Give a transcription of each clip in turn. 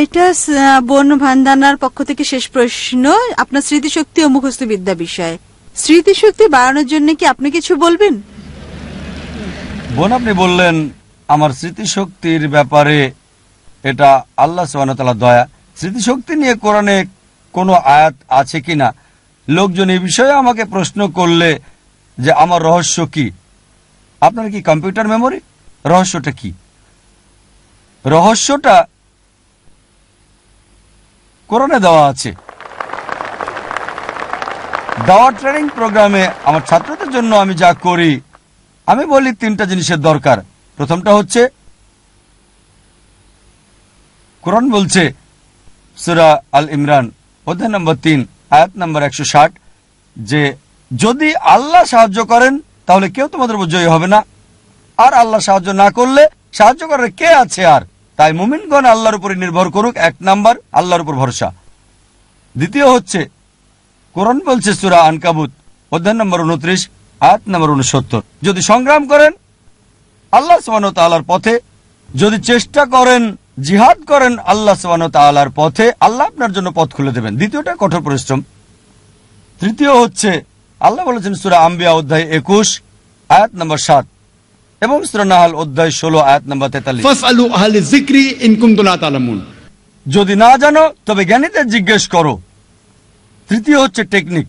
এটা বোন ভান্দানার পক্ষ থেকে শেষ প্রশ্ন, আপনার স্মৃতিশক্তি ও মুখস্থ বিদ্যা বিষয়ে। স্মৃতিশক্তি বাড়ানোর জন্য কি আপনি কিছু বলবেন? বোন, আপনি বললেন আমার স্মৃতিশক্তির ব্যাপারে, এটা আল্লাহ সুবহানাহু ওয়া তাআলার দয়া। স্মৃতিশক্তি নিয়ে কোরআনে কোনো আয়াত আছে কিনা, লোকজন এই বিষয়ে আমাকে প্রশ্ন করলে যে আমার রহস্য কি, আপনার কি কম্পিউটার মেমোরি? রহস্যটা কি? রহস্যটা কোরআনে দেওয়া আছে। দাওয়াত ট্রেনিং প্রোগ্রামে আমার ছাত্রদের জন্য আমি যা করি, আমি বলি তিনটা জিনিসের দরকার। প্রথমটা হচ্ছে, কোরআন বলছে সূরা আল ইমরান অধ্যায় নম্বর 3 আয়াত নম্বর 160 যে যদি আল্লাহ সাহায্য করেন তাহলে কেউ তোমাদের উপর জয়ী হবে না, আর আল্লাহ সাহায্য না করলে সাহায্য করার কে আছে আর? তাই মুমিনগণ আল্লাহর উপরে নির্ভর করুক। 1 নাম্বার, আল্লাহর উপর ভরসা। দ্বিতীয় হচ্ছে, কোরআন বলছে সূরা আনকাবুত অধ্যায় নম্বর 29 আয়াত নম্বর 69 যদি সংগ্রাম করেন আল্লাহ সুবহানাহু ওয়া তাআলার পথে, যদি চেষ্টা করেন, জিহাদ করেন আল্লাহ সুবহানাহু ওয়া তাআলার পথে, আল্লাহ আপনার জন্য পথ খুলে দেবেন। দ্বিতীয়টা কঠোর পরিশ্রম। তৃতীয় হচ্ছে, আল্লাহ বলেছেন সূরা আম্বিয়া অধ্যায় 21 আয়াত নম্বর 7 এবং সূরা নাহল অধ্যায় 16 আয়াত নম্বর 43 ফাসআলু আহলে যিকরি ইন কুনতুম লা তা'লামুন, যদি না জানো তবে জ্ঞানীদের জিজ্ঞেস করো। তৃতীয় হচ্ছে টেকনিক।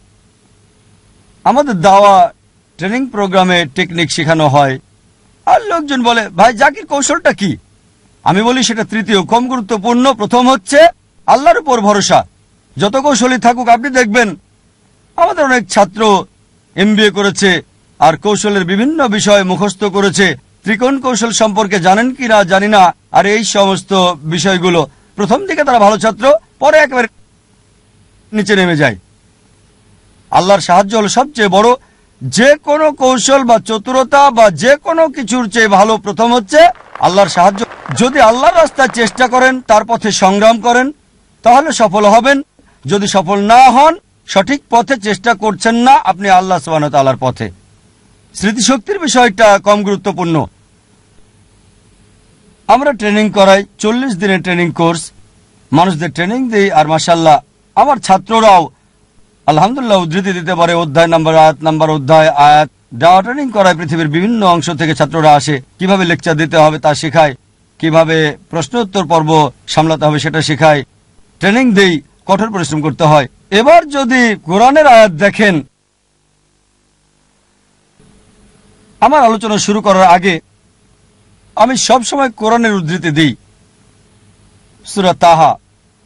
আমাদের দাওয়া ট্রেনিং প্রোগ্রামে টেকনিক শেখানো হয়, আর লোকজন বলে ভাই জাকির কৌশলটা কি? আমি বলি সেটা তৃতীয়, কম গুরুত্বপূর্ণ। প্রথম হচ্ছে আল্লাহর উপর ভরসা। যত কৌশলী থাকুক, আপনি দেখবেন আমাদের অনেক ছাত্র MBA করেছে আর কৌশলের বিভিন্ন বিষয় মুখস্থ করেছে। ত্রিকোণ কৌশল সম্পর্কে জানেন কি না জানি না, আর এই সমস্ত বিষয়গুলো প্রথম দিকে তারা ভালো ছাত্র, পরে একেবারে নিচে নেমে যায়। আল্লাহর সাহায্য হলো সবচেয়ে বড়। যে কোনো কৌশল বা চতুরতা বা যে কোনো কিছুর চেয়ে ভালো প্রথম হচ্ছে আল্লাহর সাহায্য। যদি আল্লাহর রাস্তায় চেষ্টা করেন, তার পথে সংগ্রাম করেন, তাহলে সফল হবেন। যদি সফল না হন, সঠিক পথে চেষ্টা করছেন না, আপনি আল্লাহ সুবহানাহু ওয়া তাআলার পথে। স্মৃতিশক্তির বিষয়টা কম গুরুত্বপূর্ণ। আমরা ট্রেনিং করাই, 40 দিনের ট্রেনিং কোর্স, মানুষদের ট্রেনিং দিই, আর মাশাআল্লাহ আমার ছাত্ররাও আলহামদুলিল্লাহ উদ্ধৃতি দিতে পারে। অধ্যায় নাম্বার, আয়াত নাম্বার, অধ্যায় আয়াত। দাওয়া ট্রেনিং করায় পৃথিবীর বিভিন্ন অংশ থেকে ছাত্ররা আসে, কিভাবে লেকচার দিতে হবে তা শেখায়, কিভাবে প্রশ্ন উত্তর পর্ব সামলাতে হবে সেটা শেখায়। ট্রেনিং দেই, কঠোর পরিশ্রম করতে হয়। এবার যদি কোরআনের আয়াত দেখেন, আমার আলোচনা শুরু করার আগে আমি সব সময় কোরআনের উদ্ধৃতি দিই। সূরা তাহা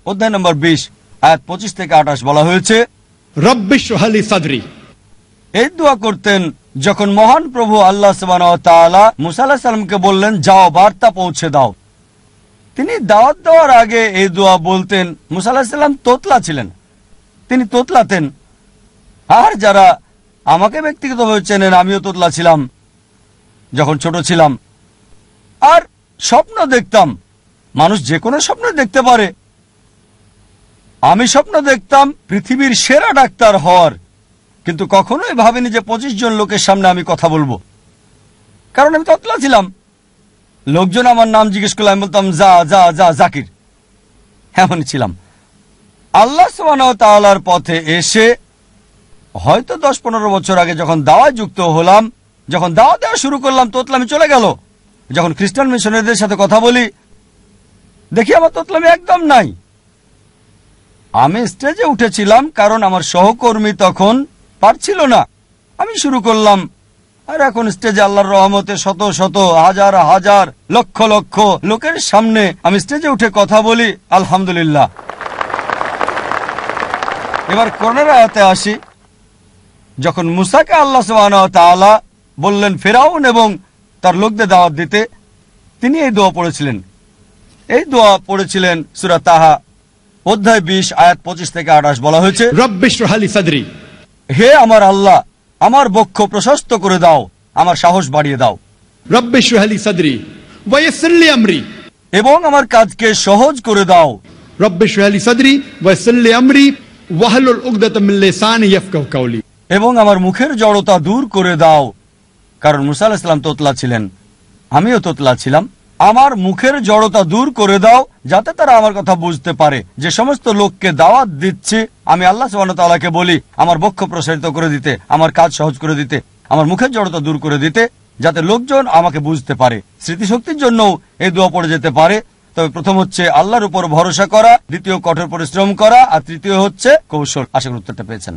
অধ্যায় নম্বর 20 আয়াত 25 থেকে 28 বলা হয়েছে, রব্বি ইশরাহ লি সাদরি। এই দোয়া করতেন যখন মহান প্রভু আল্লাহ সুবহানাহু ওয়া তাআলা মুসা আলাইহিস সালামকে বললেন যাও বার্তা পৌঁছে দাও। তিনি দাওয়াত দেওয়ার আগে এই দোয়া বলতেন। মুসা আলাইহিস সালাম তোতলা ছিলেন, তিনি তোতলাতেন। আর যারা আমাকে ব্যক্তিগতভাবে চেনেন, আমিও তোতলা ছিলাম যখন ছোট ছিলাম। আর স্বপ্ন দেখতাম, মানুষ যে কোনো স্বপ্ন দেখতে পারে। আমি স্বপ্ন দেখতাম পৃথিবীর সেরা ডাক্তার হওয়ার, কিন্তু কখনোই ভাবিনি যে 25 জন লোকের সামনে আমি কথা বলবো, কারণ আমি তোতলা ছিলাম। লোকজন আমার নাম জিজ্ঞেস করলে আমি বলতাম যা যা যা জাকির, এমনই ছিলাম। আল্লাহ সুবহানাহু ওয়া তাআলার পথে এসে হয়তো 10-15 বছর আগে যখন দাওয়ায় যুক্ত হলাম, যখন দাওয়া দেওয়া শুরু করলাম, তোতলামি চলে গেল। যখন খ্রিস্টান মিশনারিদের সাথে কথা বলি, দেখি আমার তোতলামি একদম নাই। আমি স্টেজে উঠেছিলাম কারণ আমার সহকর্মী তখন পারছিল না, আমি শুরু করলাম। আর এখন স্টেজে আল্লাহর রহমতে শত শত হাজার হাজার লক্ষ লক্ষ লোকের সামনে আমি স্টেজে উঠে কথা বলি, আলহামদুলিল্লাহ। এবার কোরআনের আয়াতে আসি। যখন মুসাকে আল্লাহ সুবহানাহু ওয়া তাআলা বললেন ফিরআউন এবং তার লোকদের দাওয়াত দিতে, তিনি এই দোয়া পড়েছিলেন। এই দোয়া পড়েছিলেন সূরা তাহা অধ্যায় 20 আয়াত 25 থেকে 28 বলা হয়েছে, রব্বি ইশরাহ লি সাদরি, হে আমার আল্লাহ, আমার বক্ষ প্রশস্ত করে দাও, আমার সাহস বাড়িয়ে দাও। রব্বি ইশরাহ লি সাদরি ওয়া ইয়াসসির লি আমরি, এবং আমার কাজকে সহজ করে দাও। রব্বি ইশরাহ লি সাদরি ওয়া ইয়াসসির লি আমরি ওয়াহলুল উকদাতাম মিন লিসানি ইয়াফকাহু কাওলি, এবং আমার মুখের জড়তা দূর করে দাও। কারণ মুসা আলাইহিস সালাম তোতলা ছিলেন, আমিও তোতলা ছিলাম। আমার মুখের জড়তা দূর করে দাও যাতে তারা আমার কথা বুঝতে পারে। যে সমস্ত লোককে দাওয়াত দিচ্ছি আমি আল্লাহ সুবহানাহু ওয়া তাআলাকে বলি আমার বক্ষ প্রসারিত করে দিতে, আমার কাজ সহজ করে দিতে, আমার মুখের জড়তা দূর করে দিতে, যাতে লোকজন আমাকে বুঝতে পারে। স্মৃতিশক্তির জন্যও এই দোয়া পড়ে যেতে পারে। তবে প্রথম হচ্ছে আল্লাহর উপর ভরসা করা, দ্বিতীয় কঠোর পরিশ্রম করা, আর তৃতীয় হচ্ছে কৌশল। আশা করি উত্তরটা পেয়েছেন।